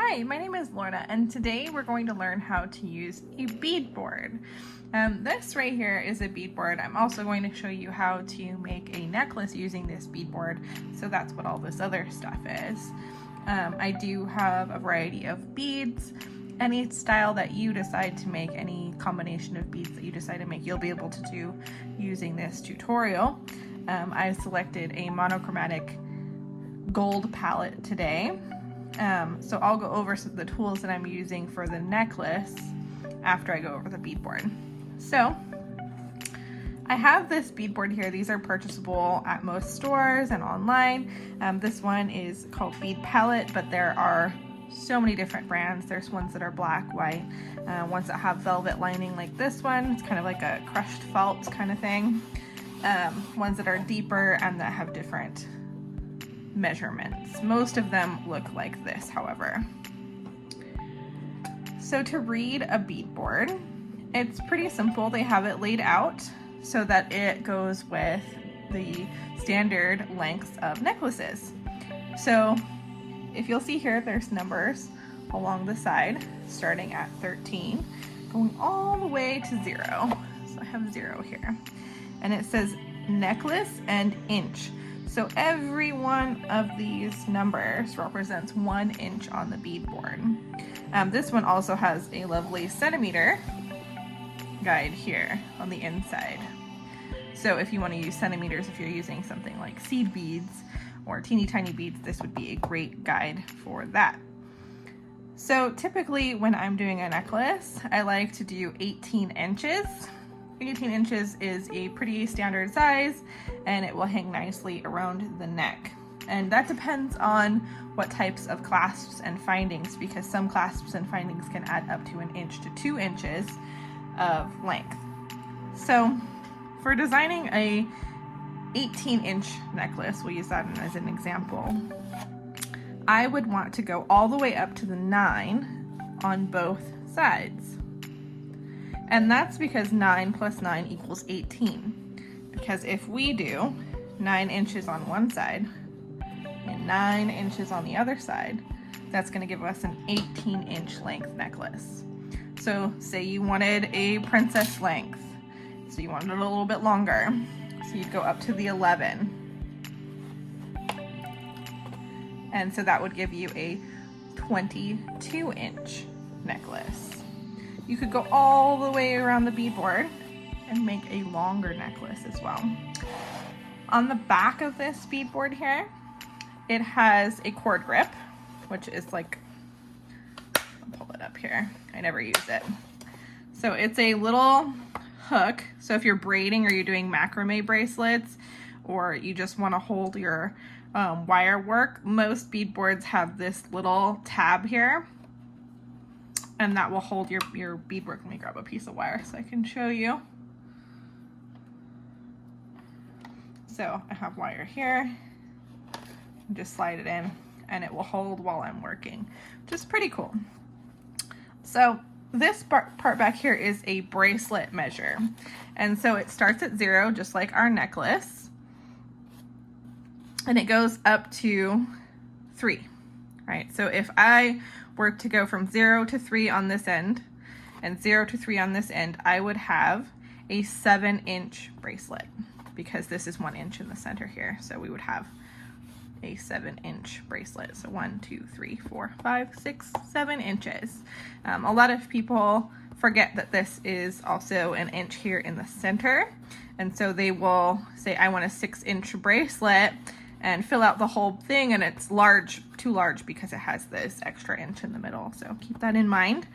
Hi, my name is Lorna, and today we're going to learn how to use a bead board. This right here is a bead board. I'm also going to show you how to make a necklace using this bead board, so that's what all this other stuff is. I do have a variety of beads. Any style that you decide to make, any combination of beads that you decide to make, you'll be able to do using this tutorial. I selected a monochromatic gold palette today. So I'll go over some of the tools that I'm using for the necklace after I go over the bead board. So I have this bead board here. These are purchasable at most stores and online. This one is called Bead Palette, but there are so many different brands. There's ones that are black, white, ones that have velvet lining like this one. It's kind of like a crushed felt kind of thing. Ones that are deeper and that have different measurements. Most of them look like this, however. So to read a bead board, it's pretty simple. They have it laid out so that it goes with the standard lengths of necklaces. So if you'll see here, there's numbers along the side, starting at 13, going all the way to 0. So I have 0 here. And it says necklace and inch. So every one of these numbers represents 1 inch on the bead board. This one also has a lovely centimeter guide here on the inside. So if you want to use centimeters, if you're using something like seed beads or teeny tiny beads, this would be a great guide for that. So typically when I'm doing a necklace, I like to do 18 inches. 18 inches is a pretty standard size, and it will hang nicely around the neck. And that depends on what types of clasps and findings, because some clasps and findings can add up to 1 inch to 2 inches of length. So for designing a 18-inch necklace, we'll use that as an example, I would want to go all the way up to the 9 on both sides. And that's because 9 plus 9 equals 18. Because if we do 9 inches on one side and 9 inches on the other side, that's going to give us an 18-inch length necklace. So say you wanted a princess length, so you wanted it a little bit longer, so you'd go up to the 11. And so that would give you a 22-inch necklace. You could go all the way around the bead board and make a longer necklace as well. On the back of this bead board here, it has a cord grip, which is like, I'll pull it up here. I never use it. So it's a little hook. So if you're braiding or you're doing macrame bracelets, or you just want to hold your wire work, most bead boards have this little tab here. And that will hold your beadwork. Let me grab a piece of wire so I can show you. So I have wire here. Just slide it in and it will hold while I'm working, which is pretty cool. So this part back here is a bracelet measure. And so it starts at 0, just like our necklace. And it goes up to 3, right? So if I were to go from 0 to 3 on this end and 0 to 3 on this end, I would have a 7-inch bracelet, because this is 1 inch in the center here. So we would have a 7-inch bracelet. So 1, 2, 3, 4, 5, 6, 7 inches. A lot of people forget that this is also 1 inch here in the center. And so they will say, I want a 6-inch bracelet, and fill out the whole thing, and it's large, too large, because it has this extra inch in the middle. So keep that in mind.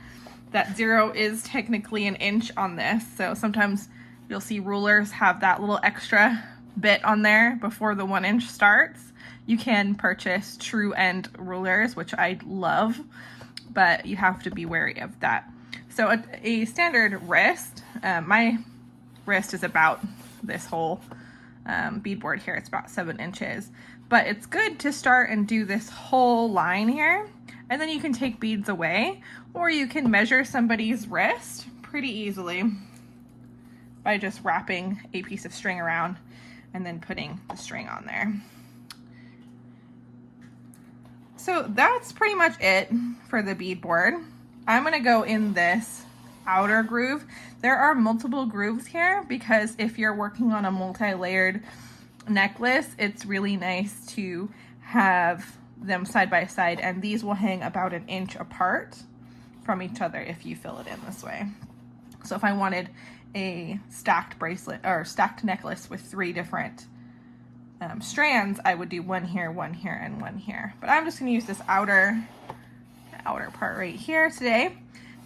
That 0 is technically 1 inch on this. So sometimes you'll see rulers have that little extra bit on there before the 1 inch starts. You can purchase true end rulers, which I love, but you have to be wary of that. So a standard wrist, my wrist is about this whole bead board here. It's about 7 inches, but it's good to start and do this whole line here, and then you can take beads away, or you can measure somebody's wrist pretty easily by just wrapping a piece of string around and then putting the string on there. So that's pretty much it for the bead board. I'm gonna go in this outer groove. There are multiple grooves here because if you're working on a multi-layered necklace, it's really nice to have them side by side, and these will hang about 1 inch apart from each other if you fill it in this way. So if I wanted a stacked bracelet or stacked necklace with 3 different strands, I would do 1 here, and 1 here. But I'm just going to use this outer part right here today.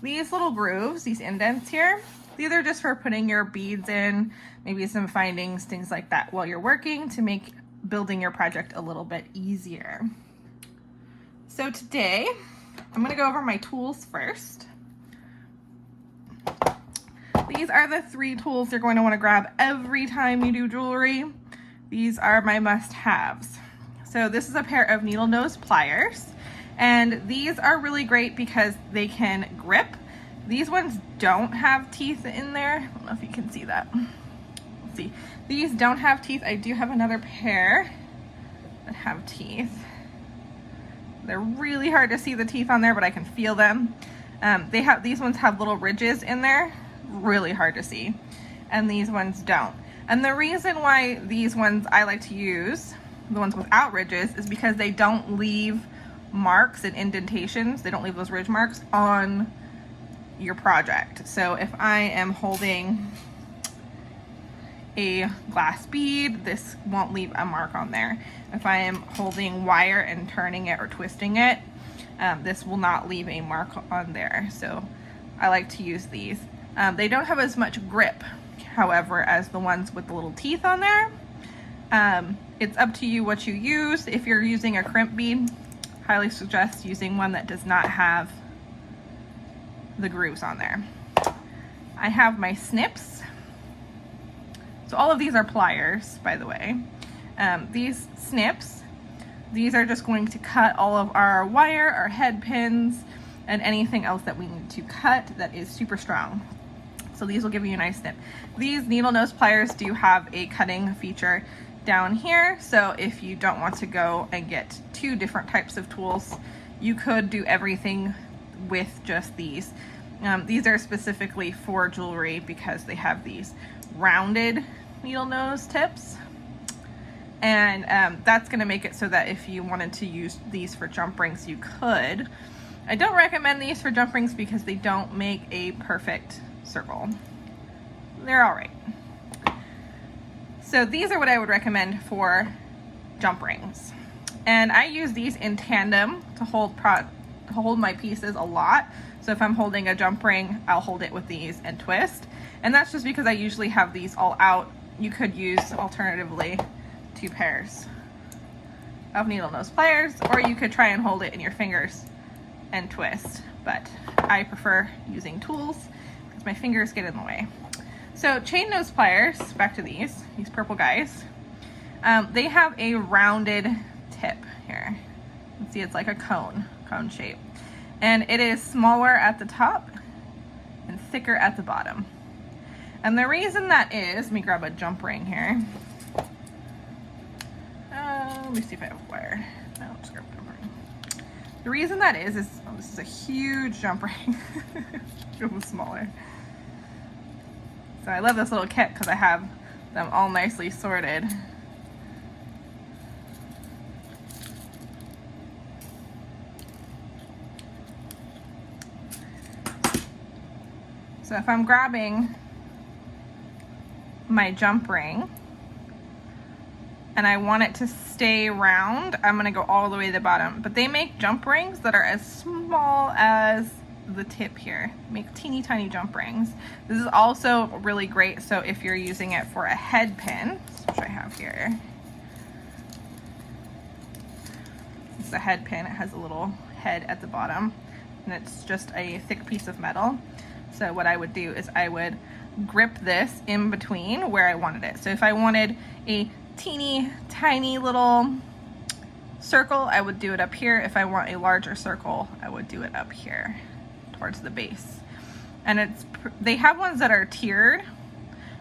These little grooves, these indents here, these are just for putting your beads in, maybe some findings, things like that while you're working to make building your project a little bit easier. So today, I'm going to go over my tools first. These are the 3 tools you're going to want to grab every time you do jewelry. These are my must-haves. So this is a pair of needle nose pliers, and these are really great because they can grip. These ones don't have teeth in there. I don't know if you can see that. Let's see. These don't have teeth. I do have another pair that have teeth. They're really hard to see the teeth on there, but I can feel them. These ones have little ridges in there, really hard to see, and these ones don't. And the reason why these ones I like to use, the ones without ridges, is because they don't leave marks and indentations. They don't leave those ridge marks on your project. So if I am holding a glass bead, this won't leave a mark on there. If I am holding wire and turning it or twisting it, this will not leave a mark on there. So I like to use these. They don't have as much grip, however, as the ones with the little teeth on there. It's up to you what you use. If you're using a crimp bead, highly suggest using one that does not have the grooves on there. I have my snips. So all of these are pliers, by the way. These snips, these are just going to cut all of our wire, our head pins, and anything else that we need to cut that is super strong. So these will give you a nice snip. These needle nose pliers do have a cutting feature down here. So if you don't want to go and get 2 different types of tools, you could do everything with just these. These are specifically for jewelry because they have these rounded needle nose tips. And that's going to make it so that if you wanted to use these for jump rings, you could. I don't recommend these for jump rings because they don't make a perfect circle. They're all right. So these are what I would recommend for jump rings. And I use these in tandem to hold my pieces a lot. So if I'm holding a jump ring, I'll hold it with these and twist. And that's just because I usually have these all out. You could use alternatively 2 pairs of needle nose pliers, or you could try and hold it in your fingers and twist. But I prefer using tools because my fingers get in the way. So chain nose pliers, back to these purple guys. They have a rounded tip here. You can see it's like a cone shape. And it is smaller at the top and thicker at the bottom. And the reason that is, let me grab a jump ring here. Let me see if I have wire. No, just grab a jump ring. The reason that is oh, this is a huge jump ring. It was smaller. So I love this little kit because I have them all nicely sorted. So if I'm grabbing my jump ring and I want it to stay round, I'm gonna go all the way to the bottom. But they make jump rings that are as small as the tip here. Make teeny tiny jump rings. This is also really great, so if you're using it for a head pin, which I have here. This is a head pin. It has a little head at the bottom, and it's just a thick piece of metal. So what I would do is I would grip this in between where I wanted it. So if I wanted a teeny tiny little circle, I would do it up here. If I want a larger circle, I would do it up here towards the base. And they have ones that are tiered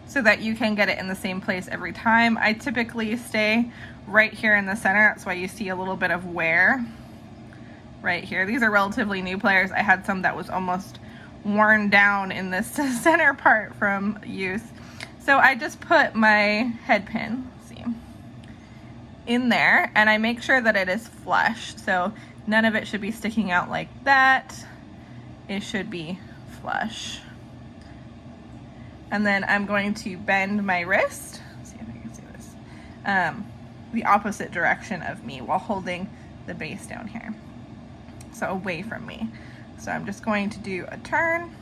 so that you can get it in the same place every time. I typically stay right here in the center. That's why you see a little bit of wear right here. These are relatively new pliers. I had some that was almost worn down in this center part from use. So I just put my head pin, see, in there, and I make sure that it is flush. So none of it should be sticking out like that. It should be flush. And then I'm going to bend my wrist, let's see if I can see this, the opposite direction of me while holding the base down here. So away from me. So I'm just going to do a turn,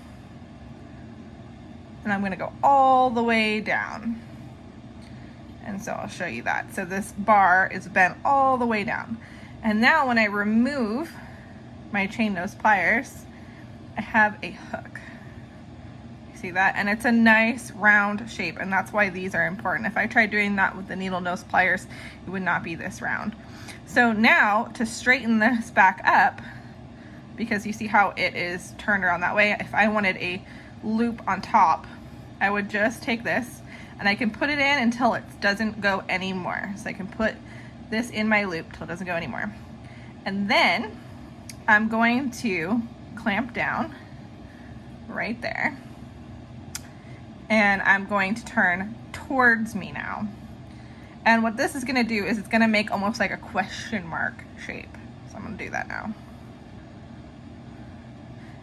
and I'm going to go all the way down. And so I'll show you that. So this bar is bent all the way down. And now when I remove my chain nose pliers, I have a hook. You see that? And it's a nice round shape, and that's why these are important. If I tried doing that with the needle nose pliers, it would not be this round. So now to straighten this back up, because you see how it is turned around that way, if I wanted a loop on top, I would just take this and I can put it in until it doesn't go anymore. So I can put this in my loop till it doesn't go anymore. And then I'm going to clamp down right there. And I'm going to turn towards me now. And what this is gonna do is it's gonna make almost like a question mark shape. So I'm gonna do that now.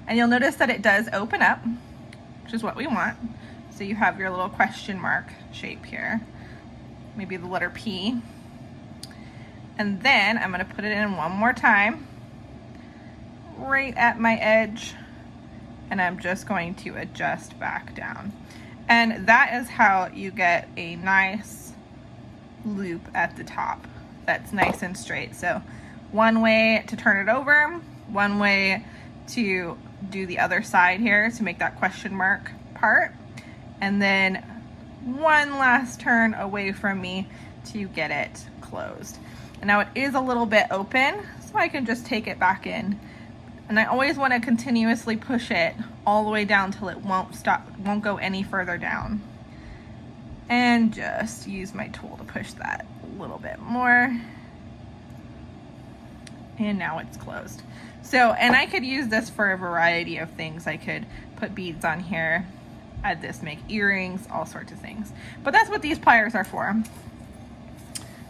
And you'll notice that it does open up, which is what we want. So you have your little question mark shape here, maybe the letter P. And then I'm gonna put it in one more time, right at my edge, and I'm just going to adjust back down. And that is how you get a nice loop at the top that's nice and straight. So one way to turn it over, one way to do the other side here to make that question mark part, and then one last turn away from me to get it closed. And now it is a little bit open, so I can just take it back in. And I always want to continuously push it all the way down till it won't stop, won't go any further down. And just use my tool to push that a little bit more. And now it's closed. So, and I could use this for a variety of things. I could put beads on here, add this, make earrings, all sorts of things. But that's what these pliers are for.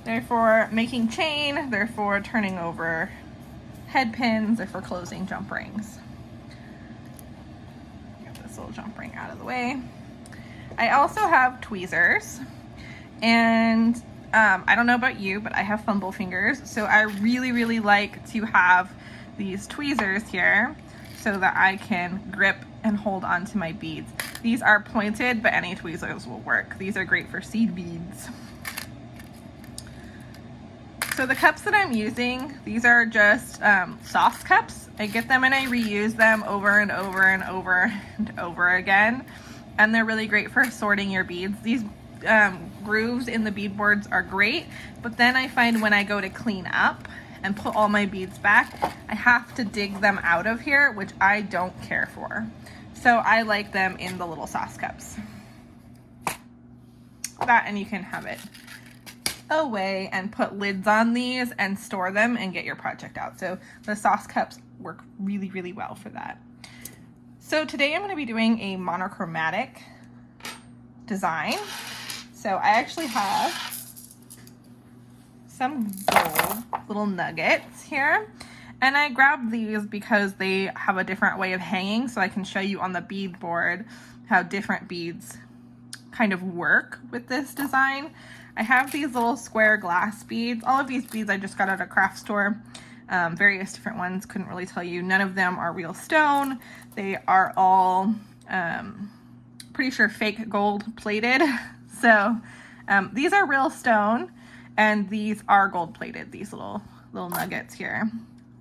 They're for making chain, they're for turning over head pins, they're for closing jump rings. Get this little jump ring out of the way. I also have tweezers, and I don't know about you, but I have fumble fingers, so I really like to have these tweezers here so that I can grip and hold onto my beads. These are pointed, but any tweezers will work. These are great for seed beads. So the cups that I'm using, these are just soft cups. I get them and I reuse them over and over and over and over again. And they're really great for sorting your beads. These grooves in the bead boards are great, but then I find when I go to clean up and put all my beads back, I have to dig them out of here, which I don't care for. So I like them in the little sauce cups. That, and you can have it away and put lids on these and store them and get your project out. So the sauce cups work really well for that. So today I'm going to be doing a monochromatic design. So I actually have some gold little nuggets here, and I grabbed these because they have a different way of hanging, so I can show you on the bead board how different beads kind of work with this design. I have these little square glass beads. All of these beads I just got at a craft store. Various different ones, couldn't really tell you. None of them are real stone. They are all pretty sure fake gold plated. So these are real stone, and these are gold plated, these little nuggets here.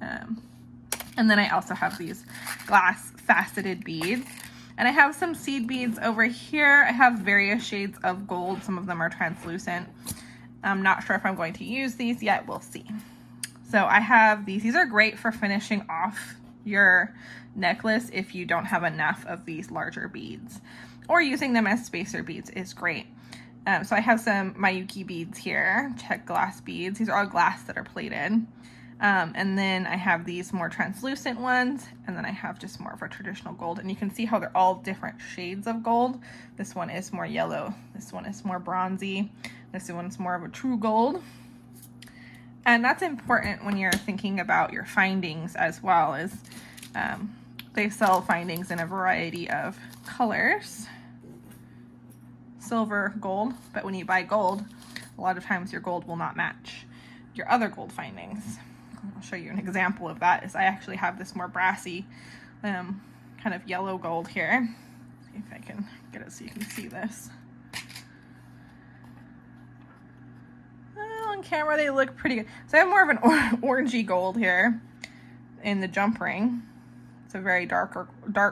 And then I also have these glass faceted beads. And I have some seed beads over here. I have various shades of gold. Some of them are translucent. I'm not sure if I'm going to use these yet. We'll see. So I have these. These are great for finishing off your necklace if you don't have enough of these larger beads. Or using them as spacer beads is great. So I have some Miyuki beads here. Check glass beads. These are all glass that are plated. And then I have these more translucent ones, and then I have just more of a traditional gold. And you can see how they're all different shades of gold. This one is more yellow, this one is more bronzy, this one's more of a true gold. And that's important when you're thinking about your findings, as well as they sell findings in a variety of colors, silver, gold, but when you buy gold, a lot of times your gold will not match your other gold findings. I'll show you an example of that. Is I actually have this more brassy kind of yellow gold here. See if I can get it so you can see this. On camera they look pretty good. So I have more of an orangey gold here in the jump ring. It's a very dark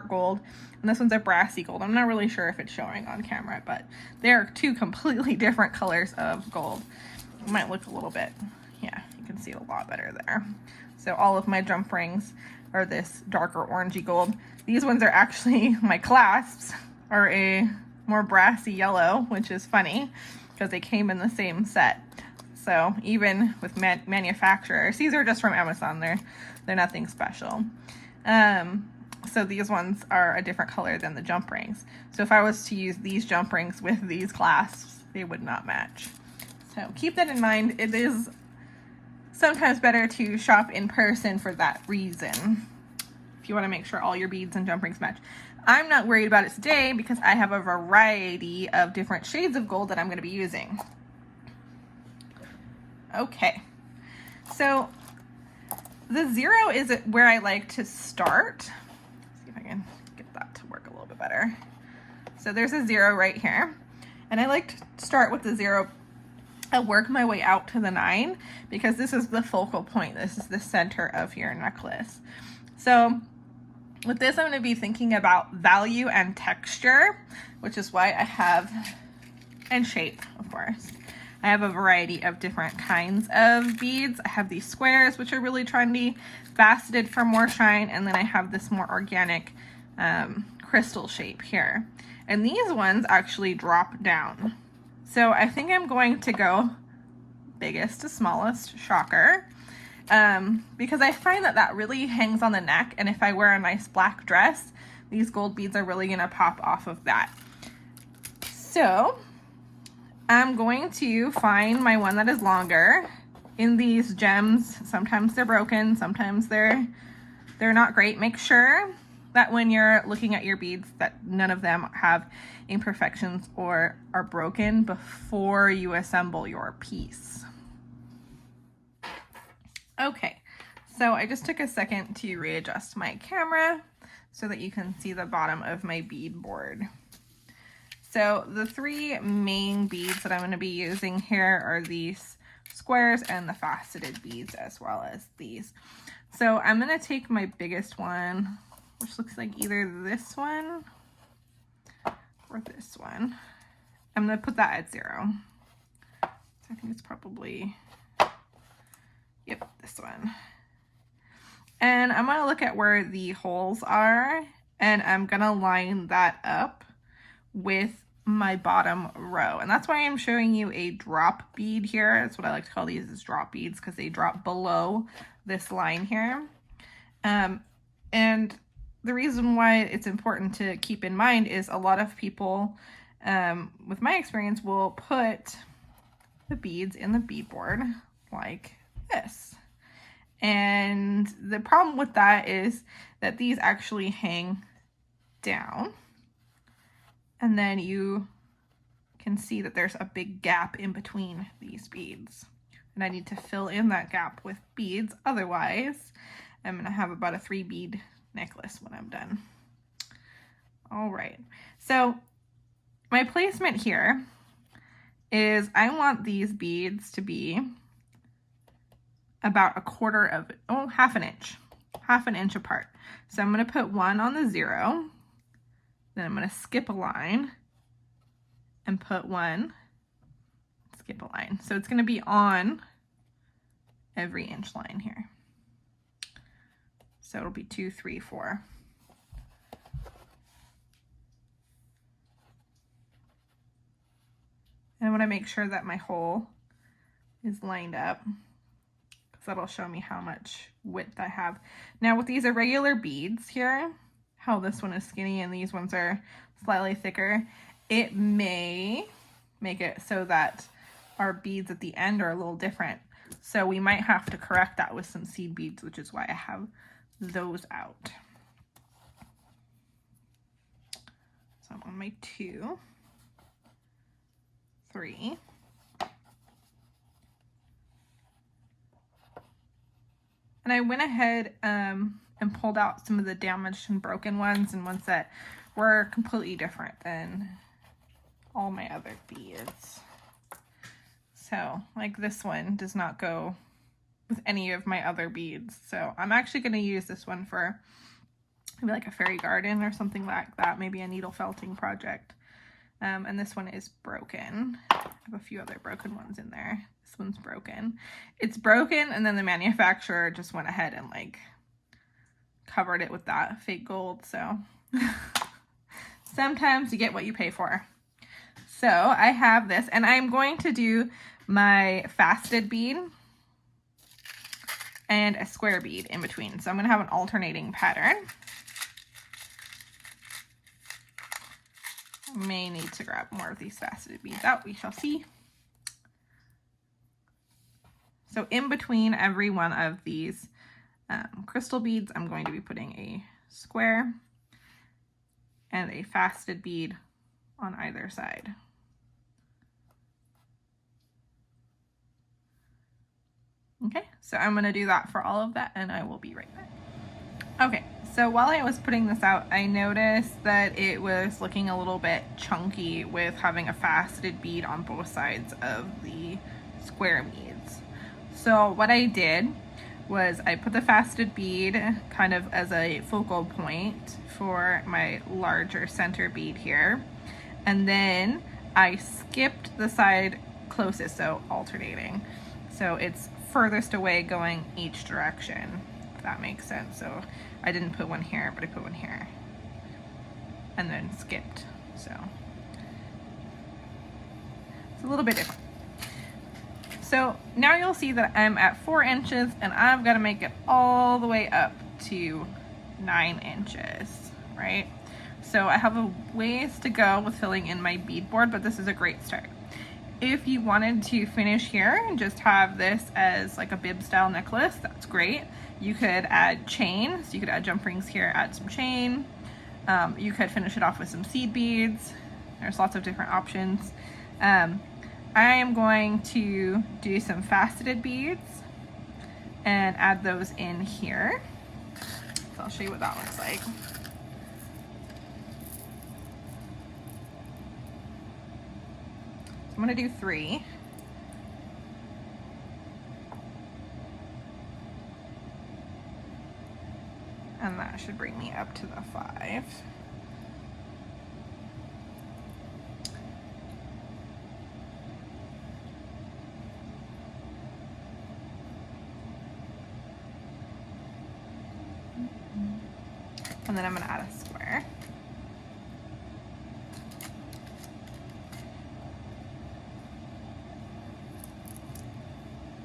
gold, and this one's a brassy gold. I'm not really sure if it's showing on camera, but they're two completely different colors of gold. It might look a little bit, yeah, you can see it a lot better there. So all of my jump rings are this darker orangey gold. These ones are actually, my clasps are a more brassy yellow, which is funny because they came in the same set. So even with manufacturers, these are just from Amazon, they're nothing special. So these ones are a different color than the jump rings. So if I was to use these jump rings with these clasps, they would not match. So keep that in mind. It is sometimes better to shop in person for that reason, if you want to make sure all your beads and jump rings match. I'm not worried about it today because I have a variety of different shades of gold that I'm going to be using. Okay, so the 0 is where I like to start. Let's see if I can get that to work a little bit better. So there's a 0 right here, and I like to start with the 0 and work my way out to the 9 because this is the focal point. This is the center of your necklace. So with this, I'm going to be thinking about value and texture, which is why I have, and shape, of course. I have a variety of different kinds of beads. I have these squares, which are really trendy, faceted for more shine, and then I have this more organic crystal shape here. And these ones actually drop down. So I think I'm going to go biggest to smallest, shocker, because I find that that really hangs on the neck, and if I wear a nice black dress, these gold beads are really gonna pop off of that. So I'm going to find my one that is longer. In these gems, sometimes they're broken, sometimes they're not great. Make sure that when you're looking at your beads that none of them have imperfections or are broken before you assemble your piece. Okay, so I just took a second to readjust my camera so that you can see the bottom of my bead board. So the 3 main beads that I'm going to be using here are these squares and the faceted beads, as well as these. So I'm going to take my biggest one, which looks like either this one or this one. I'm going to put that at 0. So I think it's probably, yep, this one. And I'm going to look at where the holes are, and I'm going to line that up with my bottom row. And that's why I'm showing you a drop bead here. That's what I like to call these, is drop beads, because they drop below this line here. And the reason why it's important to keep in mind is a lot of people, with my experience, will put the beads in the bead board like this. And the problem with that is that these actually hang down. And then you can see that there's a big gap in between these beads. And I need to fill in that gap with beads. Otherwise, I'm going to have about a 3 bead necklace when I'm done. All right. So my placement here is I want these beads to be about half an inch apart. So I'm going to put one on the 0. Then I'm going to skip a line and put one, skip a line. So it's going to be on every inch line here. So it'll be 2, 3, 4. And I want to make sure that my hole is lined up, because that'll show me how much width I have. Now with these irregular beads here, how this one is skinny and these ones are slightly thicker, it may make it so that our beads at the end are a little different. So we might have to correct that with some seed beads, which is why I have those out. So I'm on my 2, 3. And I went ahead and pulled out some of the damaged and broken ones and ones that were completely different than all my other beads. So like this one does not go with any of my other beads. So I'm actually going to use this one for maybe like a fairy garden or something like that, maybe a needle felting project. And this one is broken. I have a few other broken ones in there. This one's broken. It's broken, and then the manufacturer just went ahead and like covered it with that fake gold. So sometimes you get what you pay for. So I have this, and I'm going to do my faceted bead and a square bead in between. So I'm going to have an alternating pattern. May need to grab more of these faceted beads out, we shall see. So in between every one of these crystal beads, I'm going to be putting a square and a faceted bead on either side. Okay, so I'm going to do that for all of that, and I will be right back. Okay, so while I was putting this out, I noticed that it was looking a little bit chunky with having a faceted bead on both sides of the square beads. So what I did was I put the faceted bead kind of as a focal point for my larger center bead here, and then I skipped the side closest, so alternating. So it's furthest away going each direction, if that makes sense. So I didn't put one here, but I put one here and then skipped. So it's a little bit different. So now you'll see that I'm at 4 inches, and I've got to make it all the way up to 9 inches, right? So I have a ways to go with filling in my bead board, but this is a great start. If you wanted to finish here and just have this as like a bib style necklace, that's great. You could add chain, so you could add jump rings here, add some chain. You could finish it off with some seed beads. There's lots of different options. I am going to do some faceted beads and add those in here. So I'll show you what that looks like. I'm going to do 3. And that should bring me up to the 5. And then I'm going to add a square.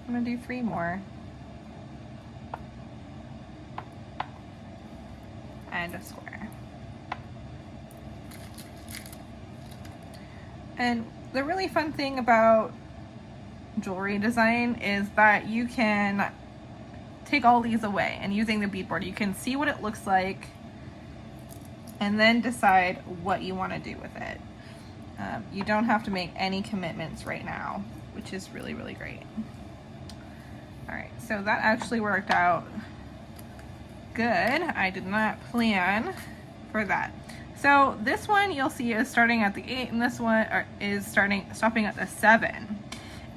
I'm going to do 3 more. And a square. And the really fun thing about jewelry design is that you can take all these away, and using the bead board you can see what it looks like and then decide what you want to do with it. You don't have to make any commitments right now, which is really, really great. Alright, so that actually worked out good. I did not plan for that. So this one you'll see is starting at the 8, and this one is stopping at the 7.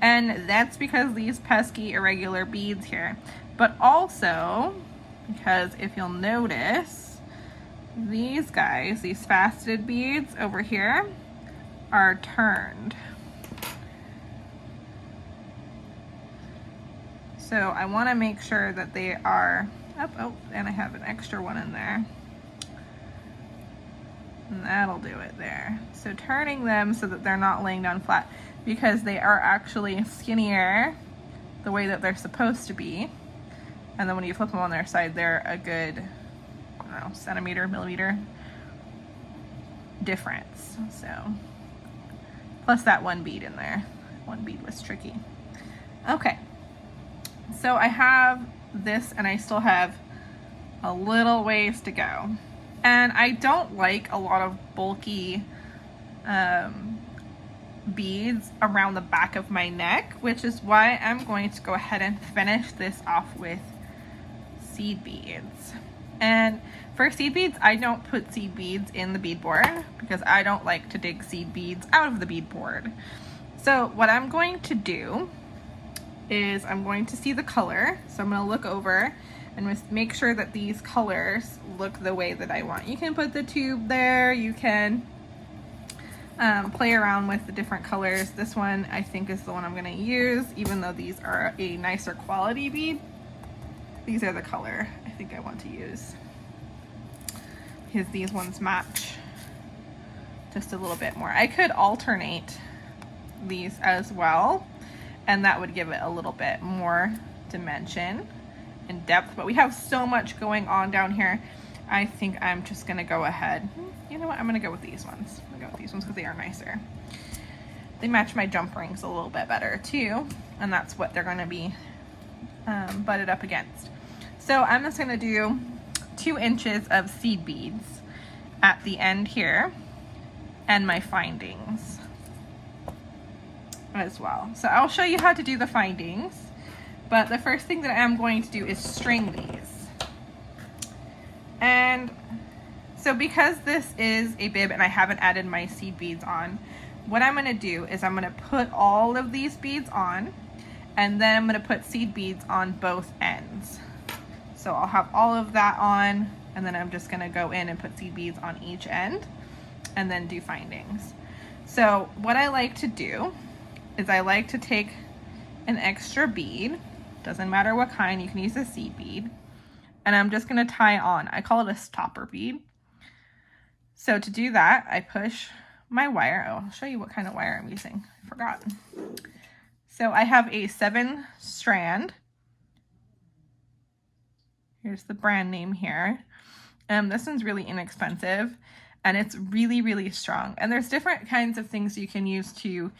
And that's because these pesky irregular beads here. But also because if you'll notice, these guys, these faceted beads over here, are turned. So I want to make sure that they are up. Oh, and I have an extra one in there. And that'll do it there. So turning them so that they're not laying down flat, because they are actually skinnier the way that they're supposed to be. And then when you flip them on their side, they're a good, I don't know, centimeter, millimeter difference. So, plus that one bead in there. One bead was tricky. Okay, so I have this and I still have a little ways to go. And I don't like a lot of bulky beads around the back of my neck, which is why I'm going to go ahead and finish this off with seed beads. And for seed beads, I don't put seed beads in the bead board because I don't like to dig seed beads out of the bead board. So what I'm going to do is I'm going to see the color. So I'm going to look over and just make sure that these colors look the way that I want. You can put the tube there, you can play around with the different colors. This one I think is the one I'm going to use, even though these are a nicer quality bead. These are the color I think I want to use, because these ones match just a little bit more. I could alternate these as well, and that would give it a little bit more dimension and depth, but we have so much going on down here. I think I'm just gonna go ahead, you know what, I'm gonna go with these ones. I'm gonna go with these ones because they are nicer. They match my jump rings a little bit better too, and that's what they're gonna be butted up against. So I'm just gonna do 2 inches of seed beads at the end here, and my findings as well. So I'll show you how to do the findings, but the first thing that I'm going to do is string these. And so because this is a bib and I haven't added my seed beads on, what I'm going to do is I'm going to put all of these beads on, and then I'm going to put seed beads on both ends. So I'll have all of that on, and then I'm just going to go in and put seed beads on each end and then do findings. So what I like to do is I like to take an extra bead, doesn't matter what kind, you can use a seed bead, and I'm just going to tie on. I call it a stopper bead. So to do that, I push my wire. Oh, I'll show you what kind of wire I'm using. I forgot. So I have a 7 strand. Here's the brand name here. This one's really inexpensive, and it's really, really strong. And there's different kinds of things you can use to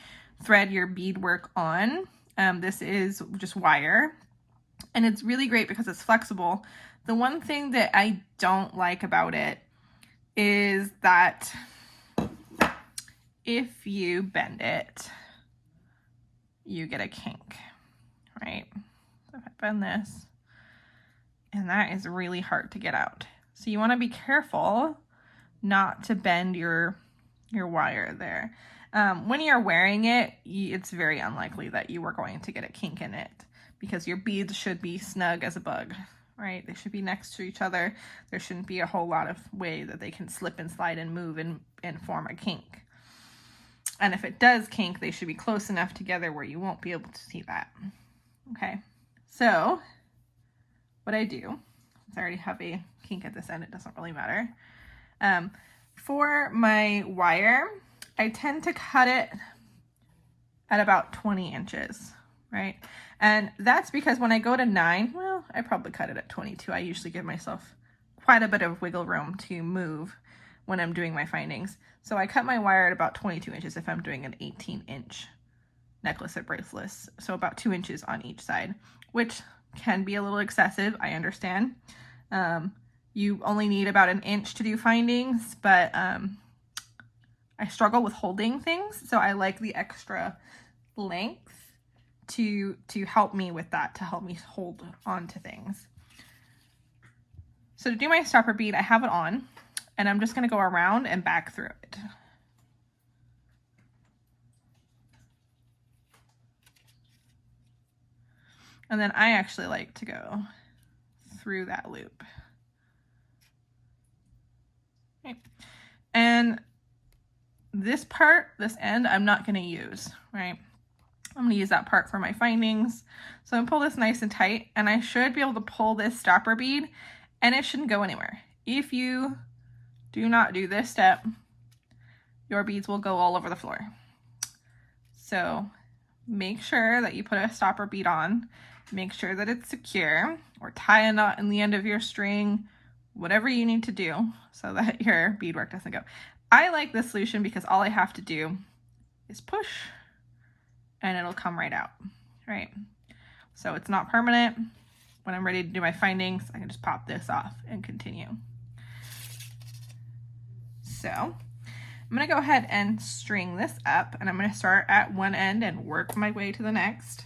thread your beadwork on. This is just wire, and it's really great because it's flexible. The one thing that I don't like about it is that if you bend it, you get a kink, right? So if I bend this, and that is really hard to get out. So you want to be careful not to bend your wire there. When you're wearing it, it's very unlikely that you are going to get a kink in it, because your beads should be snug as a bug, right? They should be next to each other. There shouldn't be a whole lot of way that they can slip and slide and move and form a kink. And if it does kink, they should be close enough together where you won't be able to see that. Okay, so what I do, since I already have a kink at this end, it doesn't really matter. For my wire, I tend to cut it at about 20 inches, right? And that's because when I go to 9, well, I probably cut it at 22. I usually give myself quite a bit of wiggle room to move when I'm doing my findings. So I cut my wire at about 22 inches if I'm doing an 18-inch necklace or bracelets. So about 2 inches on each side, which can be a little excessive, I understand. You only need about an inch to do findings, but I struggle with holding things, so I like the extra length to help me with that, to help me hold on to things. So to do my stopper bead, I have it on, and I'm just going to go around and back through it. And then I actually like to go through that loop. Okay. And this part, this end, I'm not going to use, right? I'm going to use that part for my findings. So I'm going to pull this nice and tight, and I should be able to pull this stopper bead, and it shouldn't go anywhere. If you do not do this step, your beads will go all over the floor. So make sure that you put a stopper bead on, make sure that it's secure, or tie a knot in the end of your string, whatever you need to do so that your beadwork doesn't go. I like this solution because all I have to do is push and it'll come right out, right? So it's not permanent. When I'm ready to do my findings, I can just pop this off and continue. So I'm gonna go ahead and string this up, and I'm gonna start at one end and work my way to the next.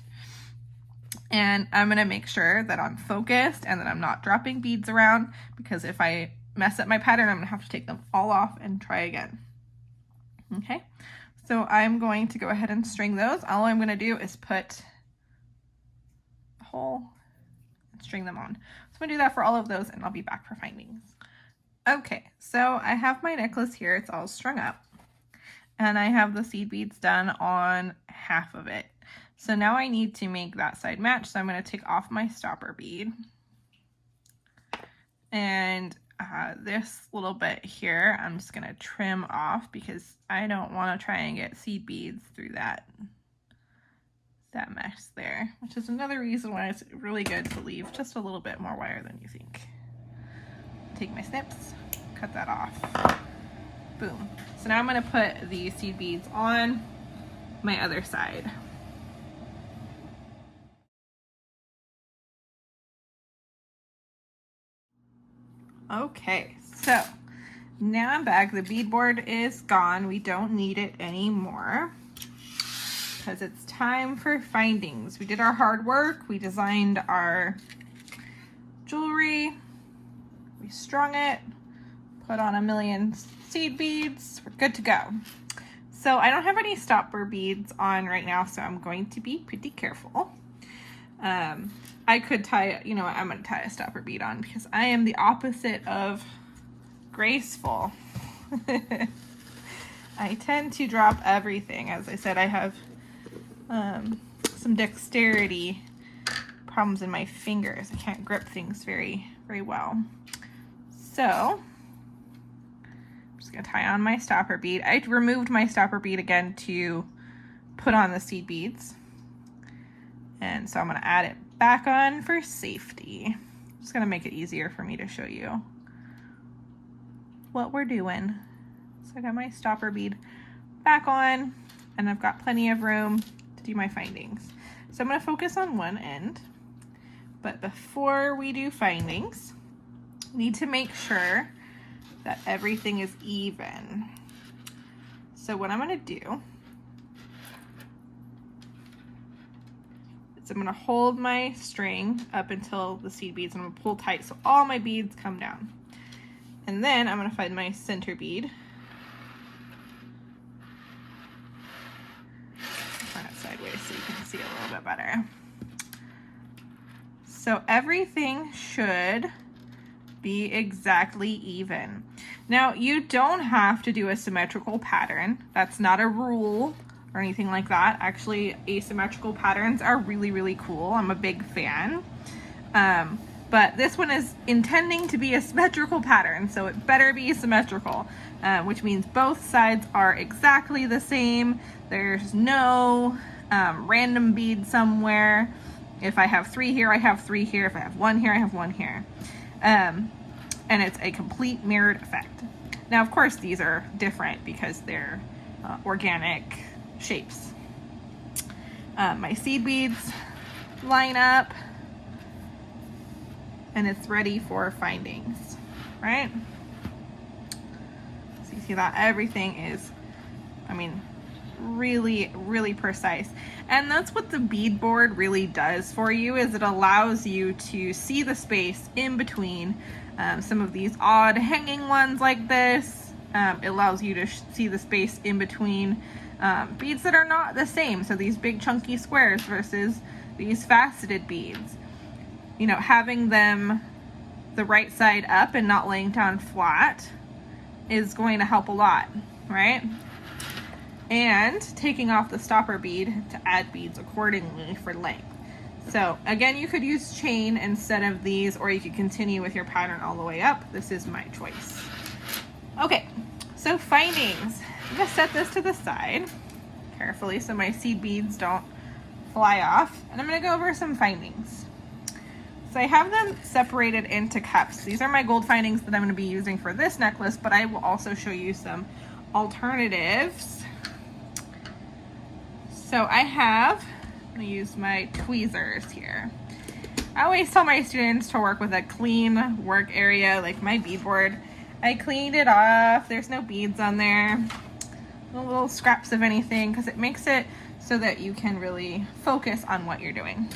And I'm gonna make sure that I'm focused and that I'm not dropping beads around, because if I mess up my pattern, I'm gonna have to take them all off and try again. Okay, so I'm going to go ahead and string those. All I'm gonna do is put a hole and string them on. So I'm gonna do that for all of those, and I'll be back for findings. Okay, so I have my necklace here. It's all strung up, and I have the seed beads done on half of it. So now I need to make that side match. So I'm going to take off my stopper bead, and this little bit here, I'm just going to trim off because I don't want to try and get seed beads through that mesh there, which is another reason why it's really good to leave just a little bit more wire than you think. Take my snips, cut that off, boom. So now I'm going to put the seed beads on my other side. Okay, so now I'm back. The bead board is gone. We don't need it anymore because it's time for findings. We did our hard work. We designed our jewelry. We strung it, put on a million seed beads. We're good to go. So I don't have any stopper beads on right now, so I'm going to be pretty careful. I could tie, you know what, I'm going to tie a stopper bead on because I am the opposite of graceful. I tend to drop everything. As I said, I have some dexterity problems in my fingers. I can't grip things very well. So I'm just going to tie on my stopper bead. I removed my stopper bead again to put on the seed beads. And so I'm going to add it back on for safety. I'm just going to make it easier for me to show you what we're doing. So I got my stopper bead back on, and I've got plenty of room to do my findings. So I'm going to focus on one end. But before we do findings, we need to make sure that everything is even. So what I'm going to do is I'm going to hold my string up until the seed beads, and I'm going to pull tight so all my beads come down. And then I'm going to find my center bead. Turn it sideways so you can see a little bit better. So everything should be exactly even. Now, you don't have to do a symmetrical pattern. That's not a rule or anything like that. Actually, asymmetrical patterns are really cool. I'm a big fan. But this one is intending to be a symmetrical pattern, so it better be symmetrical, which means both sides are exactly the same. There's no random bead somewhere. If I have 3 here, I have 3 here. If I have 1 here, I have 1 here. And it's a complete mirrored effect. Now, of course, these are different because they're organic shapes. My seed beads line up, and it's ready for findings, right? So you see that everything is, I mean, really precise. And that's what the bead board really does for you, is it allows you to see the space in between some of these odd hanging ones like this. It allows you to see the space in between beads that are not the same. So these big chunky squares versus these faceted beads. You know, having them the right side up and not laying down flat is going to help a lot, right? And taking off the stopper bead to add beads accordingly for length. So again, you could use chain instead of these, or you could continue with your pattern all the way up. This is my choice. Okay, so findings. I'm gonna set this to the side carefully so my seed beads don't fly off, and I'm going to go over some findings. So I have them separated into cups. These are my gold findings that I'm going to be using for this necklace, but I will also show you some alternatives. So I'm going to use my tweezers here. I always tell my students to work with a clean work area, like my bead board. I cleaned it off. There's no beads on there. No little scraps of anything, because it makes it so that you can really focus on what you're doing.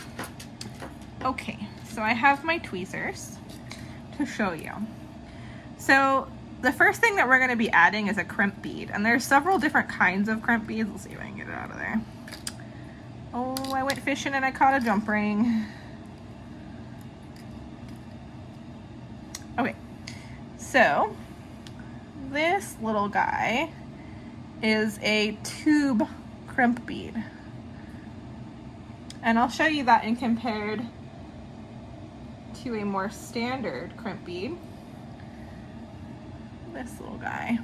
Okay, so I have my tweezers to show you. So the first thing that we're going to be adding is a crimp bead, and there's several different kinds of crimp beads. Let's see if I can get it out of there. Oh, I went fishing and I caught a jump ring. Okay, so this little guy is a tube crimp bead, and I'll show you that in compared to a more standard crimp bead. This little guy,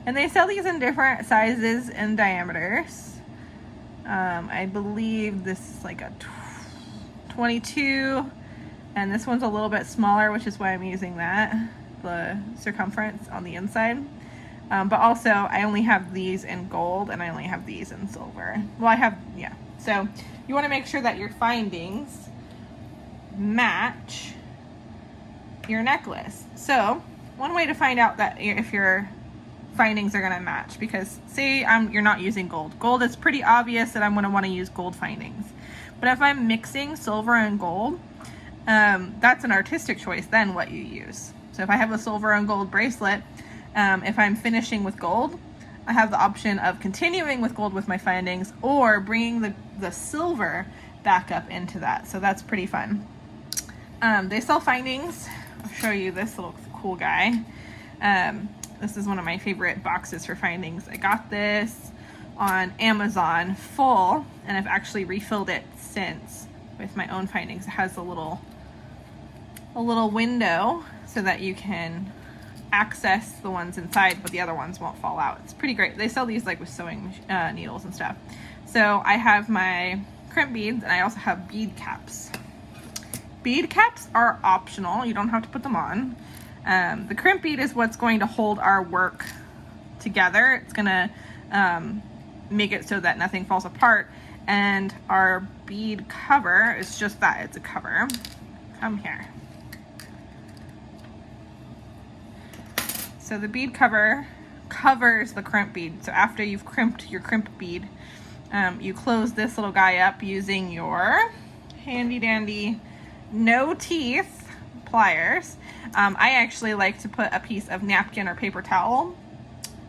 and they sell these in different sizes and diameters. I believe this is like a 22, and this one's a little bit smaller, which is why I'm using that, the circumference on the inside. But also I only have these in gold and I only have these in silver. Well, so you want to make sure that your findings match your necklace. So one way to find out that if your findings are going to match, because say you're not using gold. Gold, it's pretty obvious that I'm going to want to use gold findings. But if I'm mixing silver and gold, that's an artistic choice then what you use. So if I have a silver and gold bracelet, if I'm finishing with gold, I have the option of continuing with gold with my findings or bringing the silver back up into that. So that's pretty fun. They sell findings. I'll show you this little cool guy. This is one of my favorite boxes for findings. I got this on Amazon full, and I've actually refilled it since with my own findings. It has a little window so that you can access the ones inside, but the other ones won't fall out. It's pretty great. They sell these like with sewing needles and stuff. So I have my crimp beads, and I also have bead caps. Bead caps are optional. You don't have to put them on. The crimp bead is what's going to hold our work together. It's going to make it so that nothing falls apart. And our bead cover is just that. It's a cover. Come here. So the bead cover covers the crimp bead. So after you've crimped your crimp bead, you close this little guy up using your handy dandy no teeth pliers. I actually like to put a piece of napkin or paper towel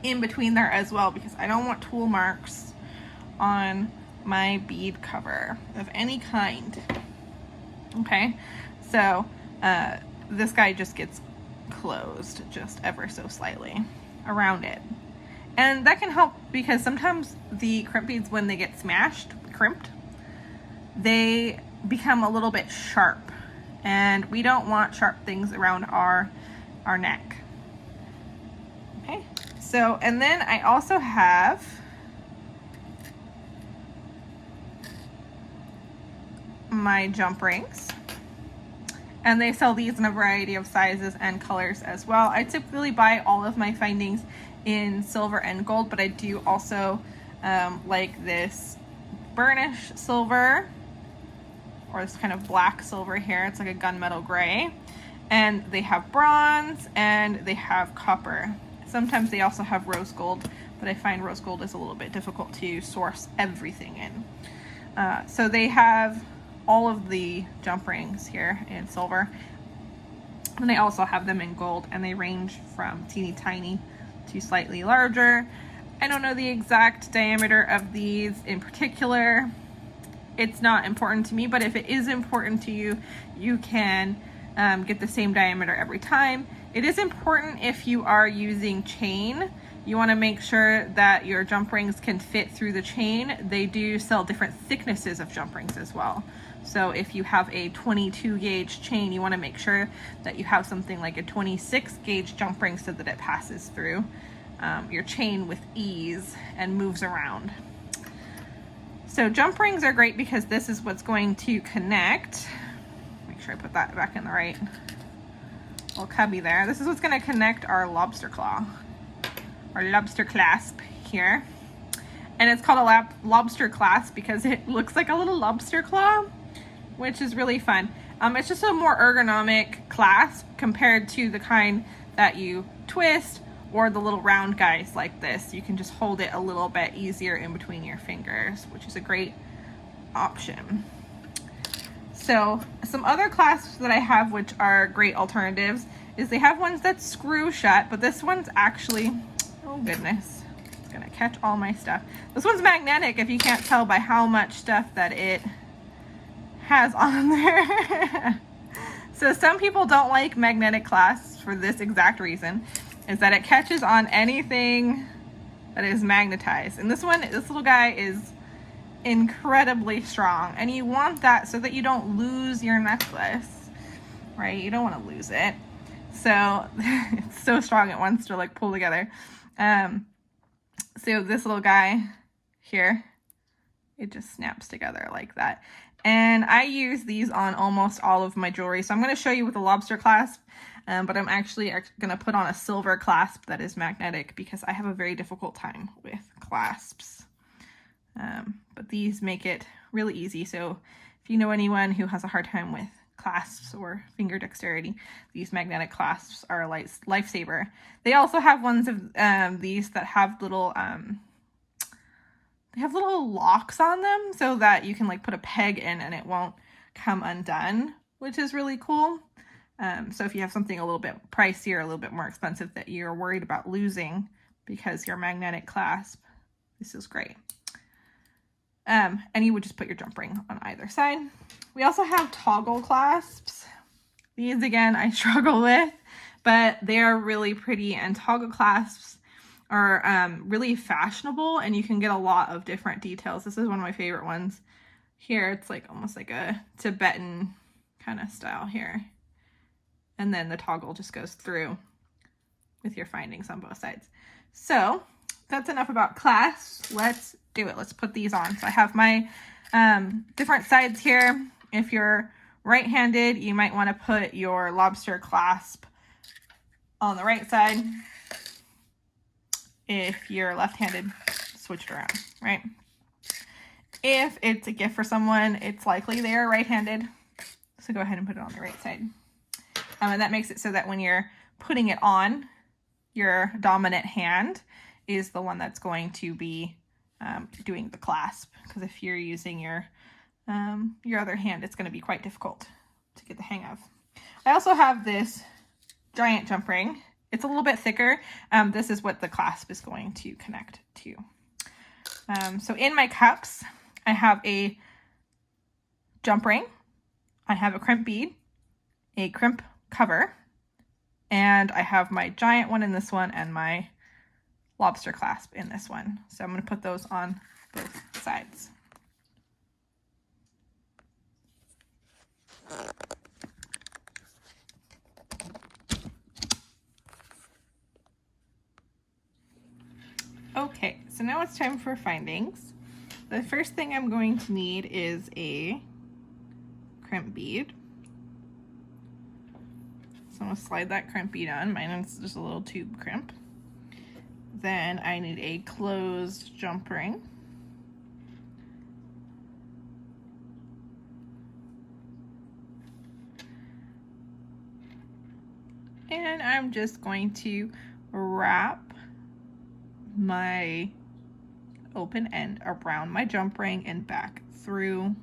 in between there as well, because I don't want tool marks on my bead cover of any kind. Okay, so this guy just gets closed just ever so slightly around it, and that can help because sometimes the crimp beads, when they get crimped, they become a little bit sharp, and we don't want sharp things around our neck. Okay, so, and then I also have my jump rings, and they sell these in a variety of sizes and colors as well. I typically buy all of my findings in silver and gold, but I do also like this burnish silver, or this kind of black silver here. It's like a gunmetal gray, and they have bronze and they have copper. Sometimes they also have rose gold, but I find rose gold is a little bit difficult to source everything in. So they have all of the jump rings here in silver, and they also have them in gold, and they range from teeny tiny to slightly larger. I don't know the exact diameter of these in particular. It's not important to me, but if it is important to you, you can get the same diameter every time. It is important if you are using chain. You want to make sure that your jump rings can fit through the chain. They do sell different thicknesses of jump rings as well. So if you have a 22 gauge chain, you want to make sure that you have something like a 26 gauge jump ring so that it passes through your chain with ease and moves around. So jump rings are great because this is what's going to connect. Make sure I put that back in the right little cubby there. This is what's going to connect our lobster claw, our lobster clasp here. And it's called a lobster clasp because it looks like a little lobster claw, which is really fun. It's just a more ergonomic clasp compared to the kind that you twist, or the little round guys like this. You can just hold it a little bit easier in between your fingers, which is a great option. So some other clasps that I have, which are great alternatives, is they have ones that screw shut, but this one's actually, oh goodness, it's gonna catch all my stuff. This one's magnetic, if you can't tell by how much stuff that it has on there. So some people don't like magnetic clasps for this exact reason, is that it catches on anything that is magnetized. And this little guy is incredibly strong, and you want that so that you don't lose your necklace, right? You don't want to lose it. So it's so strong it wants to like pull together. So this little guy here, it just snaps together like that. And I use these on almost all of my jewelry. So I'm going to show you with a lobster clasp, but I'm actually going to put on a silver clasp that is magnetic because I have a very difficult time with clasps. But these make it really easy. So if you know anyone who has a hard time with clasps or finger dexterity, these magnetic clasps are a lifesaver. They also have ones of these that have little they have little locks on them so that you can like put a peg in and it won't come undone, which is really cool. So if you have something a little bit pricier, a little bit more expensive that you're worried about losing because your magnetic clasp, this is great. And you would just put your jump ring on either side. We also have toggle clasps. These again, I struggle with, but they are really pretty, and toggle clasps are really fashionable, and you can get a lot of different details. This is one of my favorite ones here. It's like almost like a Tibetan kind of style here. And then the toggle just goes through with your findings on both sides. So that's enough about clasps. Let's do it. Let's put these on. So I have my different sides here. If you're right-handed, you might want to put your lobster clasp on the right side. If you're left-handed, switch it around, right? If it's a gift for someone, it's likely they're right-handed, so go ahead and put it on the right side. And that makes it so that when you're putting it on, your dominant hand is the one that's going to be doing the clasp, because if you're using your other hand, it's going to be quite difficult to get the hang of. I also have this giant jump ring. It's a little bit thicker. This is what the clasp is going to connect to. So in my cups, I have a jump ring, I have a crimp bead, a crimp cover, and I have my giant one in this one and my lobster clasp in this one. So I'm going to put those on both sides. Okay, so now it's time for findings. The first thing I'm going to need is a crimp bead. So I'm going to slide that crimp bead on. Mine is just a little tube crimp. Then I need a closed jump ring. And I'm just going to wrap my open end around my jump ring and back through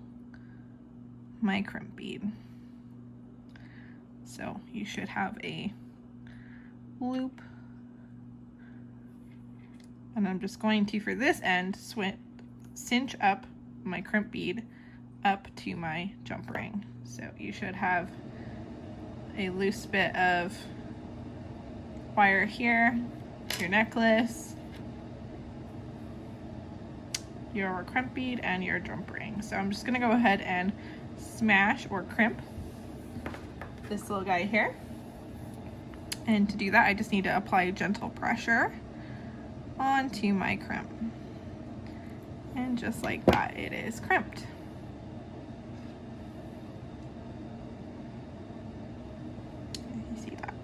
my crimp bead. So you should have a loop. And I'm just going to, for this end, cinch up my crimp bead up to my jump ring. So you should have a loose bit of wire here, your necklace, your crimp bead, and your jump ring. So I'm just gonna go ahead and smash or crimp this little guy here. And to do that, I just need to apply gentle pressure onto my crimp. And just like that, it is crimped. You see that?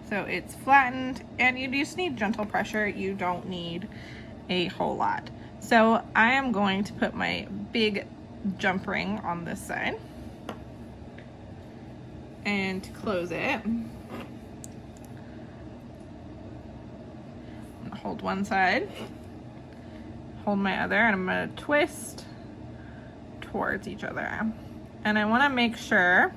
So it's flattened, and you just need gentle pressure. You don't need a whole lot. So I am going to put my big jump ring on this side and close it. I'm gonna hold one side, hold my other, and I'm gonna twist towards each other. And I wanna make sure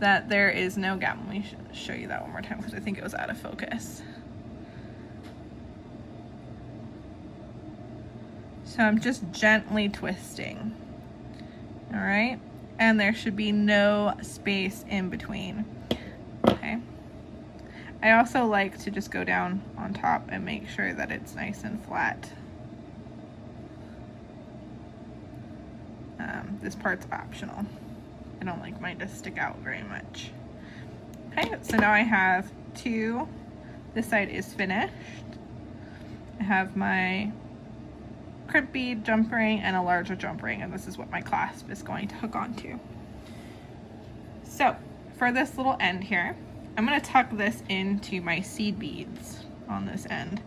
that there is no gap. Let me show you that one more time because I think it was out of focus. So I'm just gently twisting, all right? And there should be no space in between, okay? I also like to just go down on top and make sure that it's nice and flat. This part's optional. I don't like mine to stick out very much. Okay, so now I have two. This side is finished. I have my crimp bead jump ring and a larger jump ring, and this is what my clasp is going to hook onto. So for this little end here, I'm going to tuck this into my seed beads on this end.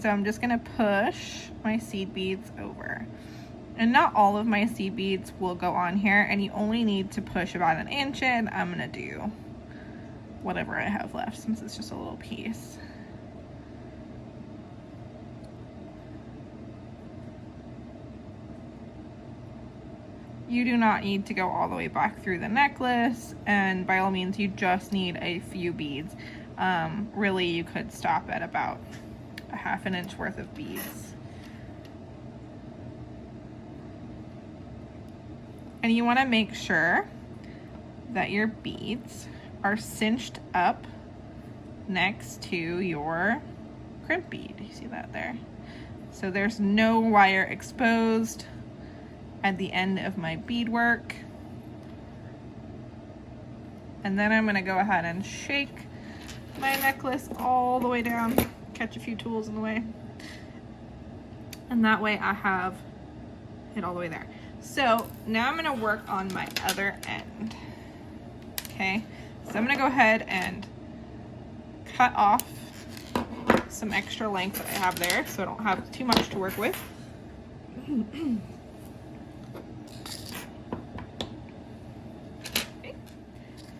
So I'm just going to push my seed beads over. And not all of my seed beads will go on here, and you only need to push about 1 inch in. I'm going to do whatever I have left since it's just a little piece. You do not need to go all the way back through the necklace, and by all means you just need a few beads. Really, you could stop at about 1/2 inch worth of beads. And you want to make sure that your beads are cinched up next to your crimp bead. You see that there? So there's no wire exposed at the end of my beadwork. And then I'm going to go ahead and shake my necklace all the way down, catch a few tools in the way, and that way I have it all the way there. So now I'm going to work on my other end. Okay, so I'm going to go ahead and cut off some extra length that I have there so I don't have too much to work with. Okay.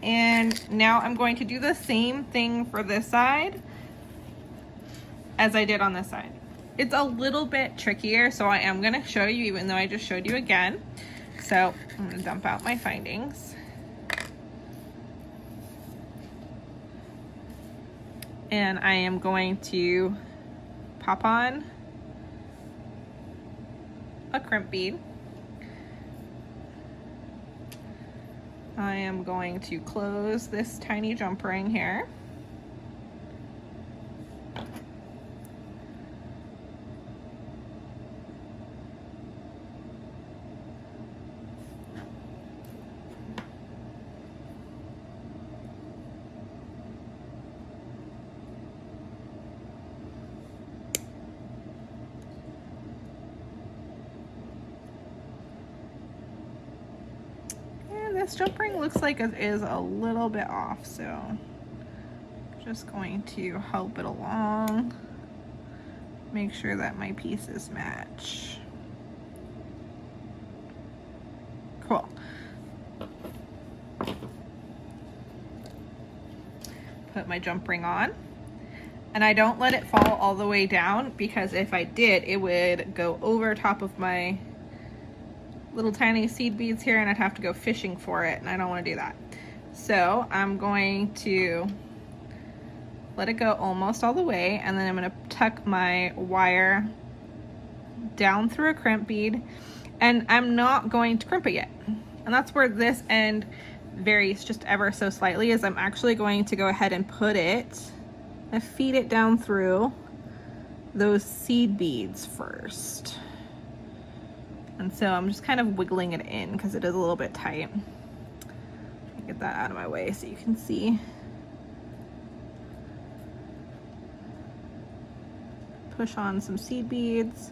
And now I'm going to do the same thing for this side as I did on this side. It's a little bit trickier, so I am going to show you even though I just showed you again. So I'm going to dump out my findings. And I am going to pop on a crimp bead. I am going to close this tiny jump ring here. This jump ring looks like it is a little bit off, so just going to help it along, make sure that my pieces match. Cool. Put my jump ring on, and I don't let it fall all the way down because if I did, it would go over top of my little tiny seed beads here and I'd have to go fishing for it, and I don't want to do that. So I'm going to let it go almost all the way, and then I'm going to tuck my wire down through a crimp bead, and I'm not going to crimp it yet. And that's where this end varies just ever so slightly, is I'm actually going to go ahead and put it and feed it down through those seed beads first. And so I'm just kind of wiggling it in because it is a little bit tight. Get that out of my way so you can see. push on some seed beads.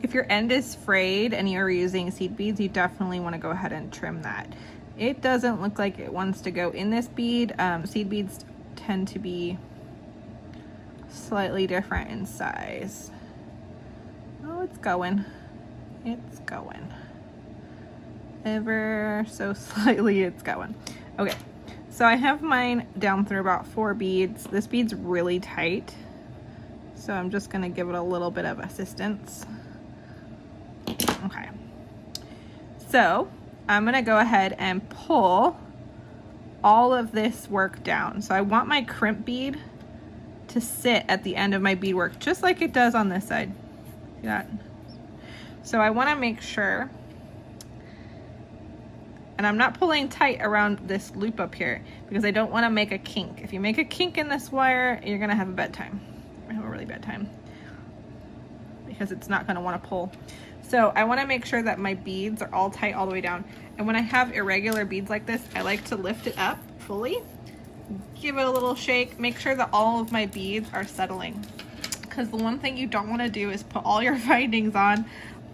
If your end is frayed and you're using seed beads, you definitely want to go ahead and trim that. It doesn't look like it wants to go in this bead. Seed beads tend to be slightly different in size. Oh, it's going. It's going. Ever so slightly, it's going. Okay, so I have mine down through about 4 beads. This bead's really tight, so I'm just gonna give it a little bit of assistance. Okay, so I'm gonna go ahead and pull all of this work down. So I want my crimp bead to sit at the end of my beadwork, just like it does on this side. See that? So I wanna make sure, and I'm not pulling tight around this loop up here because I don't wanna make a kink. If you make a kink in this wire, you're gonna have a bad time. You're gonna have a really bad time because it's not gonna wanna pull. So I wanna make sure that my beads are all tight all the way down. And when I have irregular beads like this, I like to lift it up fully, give it a little shake, make sure that all of my beads are settling. Because the one thing you don't wanna do is put all your findings on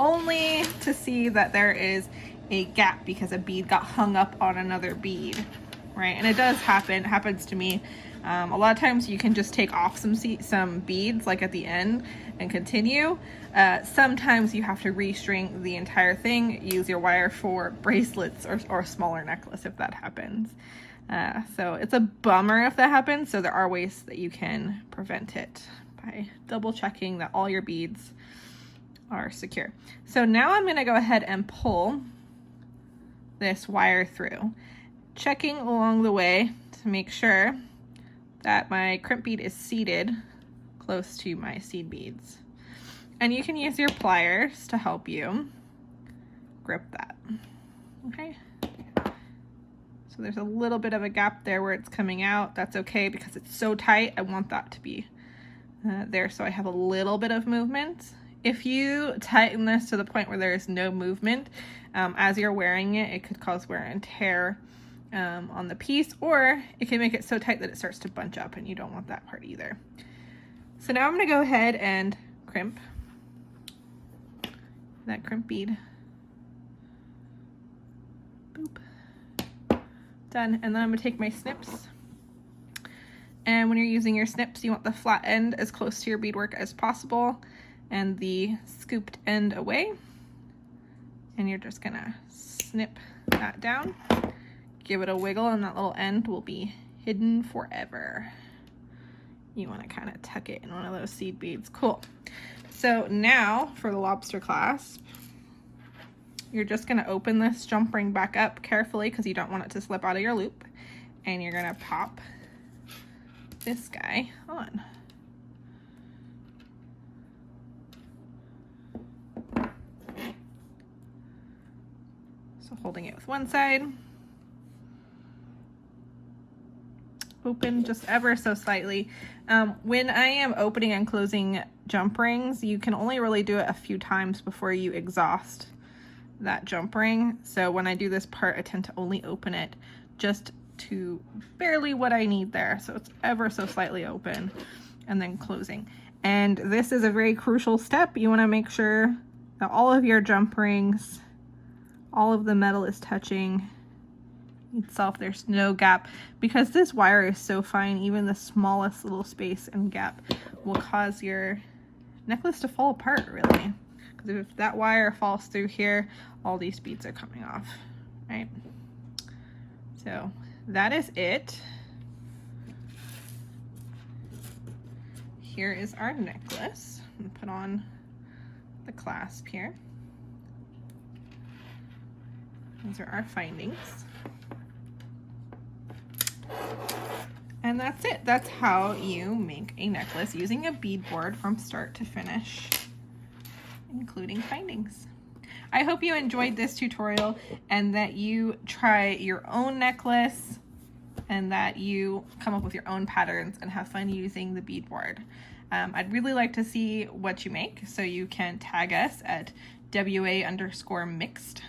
only to see that there is a gap because a bead got hung up on another bead, right? And it does happen, it happens to me. A lot of times you can just take off some beads like at the end and continue. Sometimes you have to restring the entire thing, use your wire for bracelets or a smaller necklace if that happens. So it's a bummer if that happens, so there are ways that you can prevent it by double checking that all your beads are secure. So now I'm gonna go ahead and pull this wire through, checking along the way to make sure that my crimp bead is seated close to my seed beads. And you can use your pliers to help you grip that, okay? So there's a little bit of a gap there where it's coming out. That's okay because it's so tight. I want that to be there so I have a little bit of movement. If you tighten this to the point where there is no movement, as you're wearing it, it could cause wear and tear on the piece, or it can make it so tight that it starts to bunch up and you don't want that part either. So now I'm gonna go ahead and crimp that crimp bead. Boop. Done. And then I'm gonna take my snips. And when you're using your snips, you want the flat end as close to your beadwork as possible and the scooped end away. And you're just gonna snip that down, give it a wiggle, and that little end will be hidden forever. You wanna kinda tuck it in one of those seed beads. Cool. So now for the lobster clasp, you're just gonna open this jump ring back up carefully because you don't want it to slip out of your loop. And you're gonna pop this guy on. So holding it with one side, open just ever so slightly. When I am opening and closing jump rings, you can only really do it a few times before you exhaust that jump ring. So when I do this part, I tend to only open it just to barely what I need there. So it's ever so slightly open and then closing. And this is a very crucial step. You want to make sure that all of your jump rings, all of the metal is touching itself. There's no gap because this wire is so fine. Even the smallest little space and gap will cause your necklace to fall apart, really. Because if that wire falls through here, all these beads are coming off, right? So that is it. Here is our necklace. I'm gonna put on the clasp here. These are our findings. And that's it. That's how you make a necklace using a bead board from start to finish, including findings. I hope you enjoyed this tutorial and that you try your own necklace and that you come up with your own patterns and have fun using the bead board. I'd really like to see what you make, so you can tag us at WA_mixed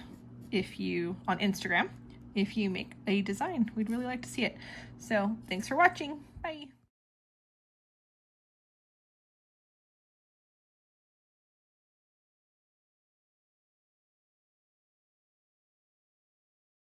if you on Instagram, if you make a design. We'd really like to see it. So thanks for watching. Bye.